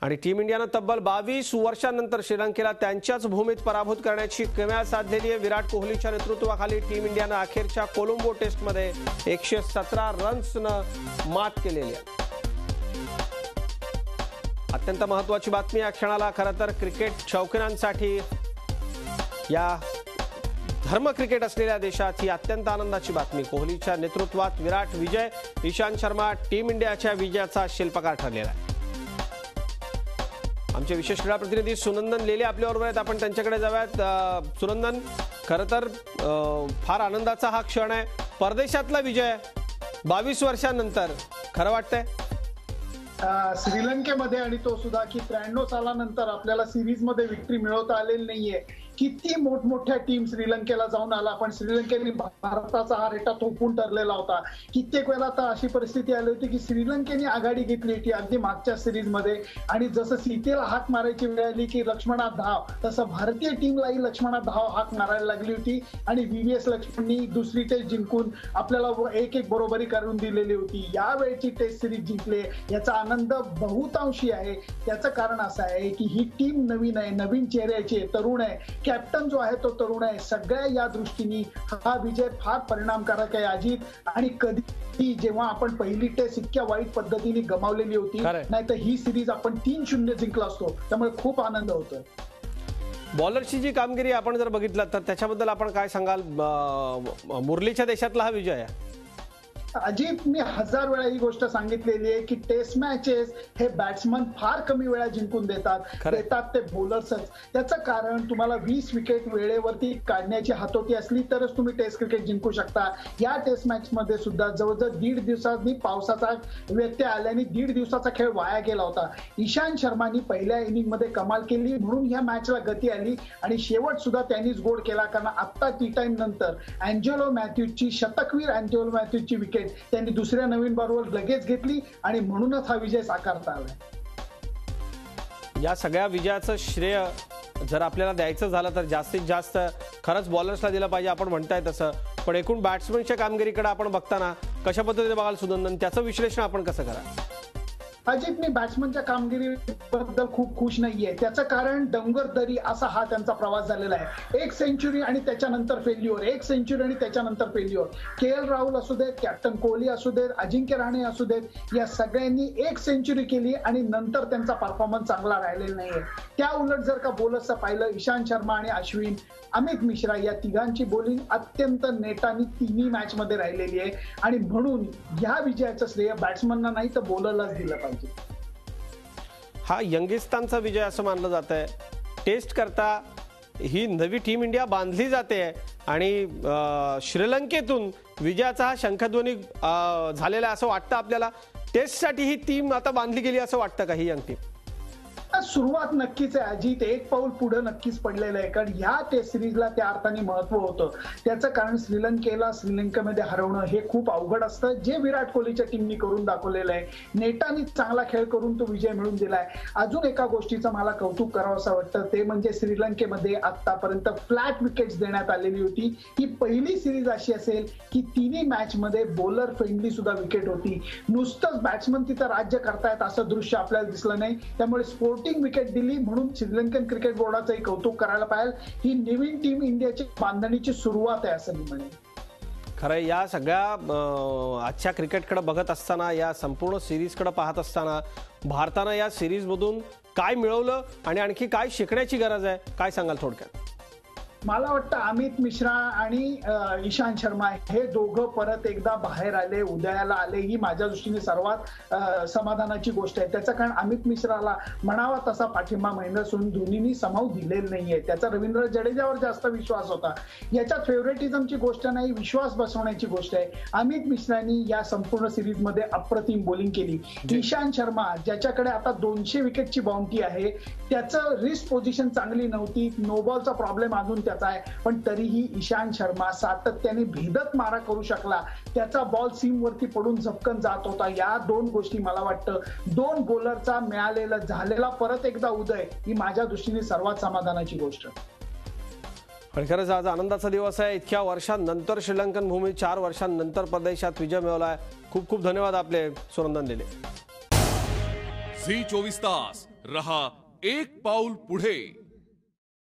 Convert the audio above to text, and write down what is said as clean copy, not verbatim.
आणि टीम इंडियानं तब्बल 22 वर्षांनंतर श्रीलंकेला त्यांच्याच भूमीत पराभूत करण्याची किमया साधलेली आहे। विराट कोहलीच्या नेतृत्वाखाली टीम इंडियानं अखेरच्या कोलंबो टेस्टमध्ये 117 रन्सनं मात केलेली आहे। अत्यंत महत्त्वाची बातमी या क्षणाला खरं तर क्रिकेट शौकीनांसाठी, या धर्म क्रिकेट असलेल्या देशात ही अत्यंत आनंदाची बातमी। कोहलीच्या नेतृत्वात विराट विजय, ईशांत शर्मा टीम इंडियाच्या विजयाचा शिल्पकार ठरलेला आहे। आमचे विशेष क्रीडा प्रतिनिधी सुनंदन लेले आपल्याबरोबर आहेत, आपण त्यांच्याकडे जाऊयात। सुनंदन, खरं तर फार आनंदाचा हा क्षण आहे, परदेशातला विजय 22 वर्षांनंतर, खरं वाटतंय श्रीलंकेमध्ये, आणि तो सुद्धा की 93 सालानंतर आपल्याला सिरीज मध्ये विक्ट्री मिळवता आलेली नाहीये। किती मोठमोठ्या टीम श्रीलंकेला जाऊन आला, पण श्रीलंकेने भारताचा हा रेटा थोपून ठरलेला होता। कित्येक वेळा तर अशी परिस्थिती आली होती की श्रीलंकेने आघाडी घेतली होती अगदी मागच्या सिरीज मध्ये, आणि जसं सीतेला हाक मारायची वेळ आली की लक्ष्मणा धाव, तसं भारतीय टीमलाही लक्ष्मणा धाव हाक मारायला लागली होती। आणि व्हीव्हीएस लक्ष्मणनी दुसरी टेस्ट जिंकून आपल्याला 1-1 बरोबरी करून दिलेली होती। यावेळची टेस्ट सिरीज जिंकले याचा आनंद बहुतांशी आहे। त्याचं कारण असं आहे की ही टीम नवीन आहे, नवीन चेहऱ्याची, तरुण आहे, कॅप्टन जो आहे तो तरुण आहे। सगळ्या या दृष्टीने हा विजय फार परिणामकारक आहे अजित। आणि कधी जेव्हा आपण पहिली टेस्ट इतक्या वाईट पद्धतीने गमावलेली होती, नाहीतर ही सिरीज आपण 3-0 जिंकला असतो, त्यामुळे खूप आनंद होतोय। बॉलरची जी कामगिरी आपण जर बघितलं तर त्याच्याबद्दल आपण काय सांगाल? मुरलीच्या देशातला हा विजय आहे अजित। मी 1000 वेळा ही गोष्ट सांगितलेली आहे की टेस्ट मॅचेस हे बॅट्समन फार कमी वेळा जिंकून देतात ते बॉलर्सच। त्याचं कारण तुम्हाला 20 विकेट वेळेवरती काढण्याची हातोटी असली तरच तुम्ही टेस्ट क्रिकेट जिंकू शकता। या टेस्ट मॅच मध्ये सुद्धा जवळजवळ 1.5 दिवसांनी पावसाचा व्यत्यय आल्याने 1.5 दिवसाचा खेळ वाया गेला होता। ईशांत शर्मानी पहिल्या इनिंग मध्ये कमाल केली म्हणून या मॅचला गती आली, आणि शेवट सुद्धा त्यांनीच गोड केला, कारण आता टी टाइम नंतर अँजेलो मॅथ्यूजची, शतकवीर अँजेलो मॅथ्यूजची विकेट त्यांनी दुसऱ्या नवीन बॉलवर लगेच घेतली, आणि म्हणूनच हा विजय साकारता आला। या सगळ्या विजयाचं श्रेय जर आपल्याला द्यायचं झालं तर जास्तीत जास्त खरंच बॉलर्सला दिलं पाहिजे, आपण म्हणताय तसं। पण एकूण बॅट्समनच्या कामगिरीकडे आपण बघताना कशा पद्धतीने बघाल सुनंदन, त्याचं विश्लेषण आपण कसं करा? अजित, मी बॅट्समनच्या कामगिरीबद्दल खूप खुश नाहीये। त्याचं कारण डोंगरदरी असा हा त्यांचा प्रवास झालेला आहे। 1 सेंचुरी आणि त्याच्यानंतर फेल्युअर, 1 सेंचुरी आणि त्याच्यानंतर फेल्युअर। के.एल. राहुल असू देत, कॅप्टन कोहली असू देत, अजिंक्य रहाणे असू देत, या सगळ्यांनी 1 सेंचुरी केली आणि नंतर त्यांचा परफॉर्मन्स चांगला राहिलेला नाहीये। त्या उलट जर का बॉलर्सचं पाहिलं, ईशांत शर्मा आणि अश्विन, अमित मिश्रा या तिघांची बॉलिंग अत्यंत नेटाने तिन्ही मॅच मध्ये राहिलेली आहे, आणि म्हणून या विजयाचं श्रेय बॅट्समनना नाही तर बॉलरलाच दिलं पाहिजे। हा यंगिस्तानचा विजय असं मानलं जात आहे। टेस्ट करता ही नवी टीम इंडिया बांधली जाते आणि श्रीलंकेतून विजयाचा हा शंखध्वनी झालेला असं वाटतं आपल्याला। टेस्टसाठी ही टीम आता बांधली गेली असं वाटतं का ही यंग टीम? सुरुवात नक्कीच आहे अजित, 1 पाऊल पुढे नक्कीच पडलेलं आहे, कारण या टेस्ट सिरीजला त्या अर्थाने महत्व होतं। त्याचं कारण श्रीलंकेमध्ये हरवणं हे खूप अवघड असतं, जे विराट कोहलीच्या टीमनी करून दाखवलेलं आहे। नेटाने चांगला खेळ करून तो विजय मिळवून दिलाय। अजून एका गोष्टीचं मला कौतुक करावंसं वाटतं, ते म्हणजे श्रीलंकेमध्ये आतापर्यंत फ्लॅट विकेट्स देण्यात आलेली होती। ही पहिली सिरीज अशी असेल की तिन्ही मॅच मध्ये बॉलर फ्रेंडली सुद्धा विकेट होती, नुसतंच बॅट्समन तिथं राज्य करतायत असं दृश्य आपल्याला दिसलं नाही। त्यामुळे स्पोर्टिंग विकेट दिली म्हणून श्रीलंकन क्रिकेट बोर्डाचंही कौतुक करायला पाहिजे। ही नवीन टीम इंडियाची बांधणीची सुरुवात आहे असं मी म्हणेन। खरं या सगळ्या आजच्या क्रिकेटकडे बघत असताना, या संपूर्ण सिरीजकडे पाहत असताना, भारतानं या सिरीजमधून काय मिळवलं आणि आणखी काय शिकण्याची गरज आहे, काय सांगाल थोडक्यात? मला वाटतं अमित मिश्रा आणि ईशांत शर्मा हे दोघं परत एकदा बाहेर आले, उदयाला आले, ही माझ्या दृष्टीने सर्वात समाधानाची गोष्ट आहे। त्याचं कारण अमित मिश्राला म्हणावा तसा पाठिंबा महेंद्र सिंग धोनींनी समावू दिलेला नाहीये। त्याचा रवींद्र जडेजावर जास्त विश्वास होता। याच्यात फेवरेटिझमची गोष्ट नाही, विश्वास बसवण्याची गोष्ट आहे। अमित मिश्रानी या संपूर्ण सिरीज मध्ये अप्रतिम बॉलिंग केली। ईशांत शर्मा ज्याच्याकडे आता 200 विकेटची बाउंटी आहे, त्याचं रिस्क पोझिशन चांगली नव्हती, नो बॉलचा प्रॉब्लेम अजून त्याचा आहे, पण तरीही ईशांत शर्मा सातत्याने भेदक मारा करू शकला। त्याचा बॉल सीम वरती पडून झपकन जात होता। या 2 गोष्टी मला वाटतं 2 बॉलरचा मिळालेला झालेला परत एकदा उदय ही माझ्या दृष्टीने सर्वात समाधानाची गोष्ट। आणि खरंच आज आनंदाचा दिवस आहे। इतक्या वर्षांनंतर श्रीलंकन भूमी 4 वर्षांनंतर परदेशात विजय मिळवलाय। खूप खूप धन्यवाद आपले सुनंदन लेले। झी 24 तास रहा एक पाऊल पुढे.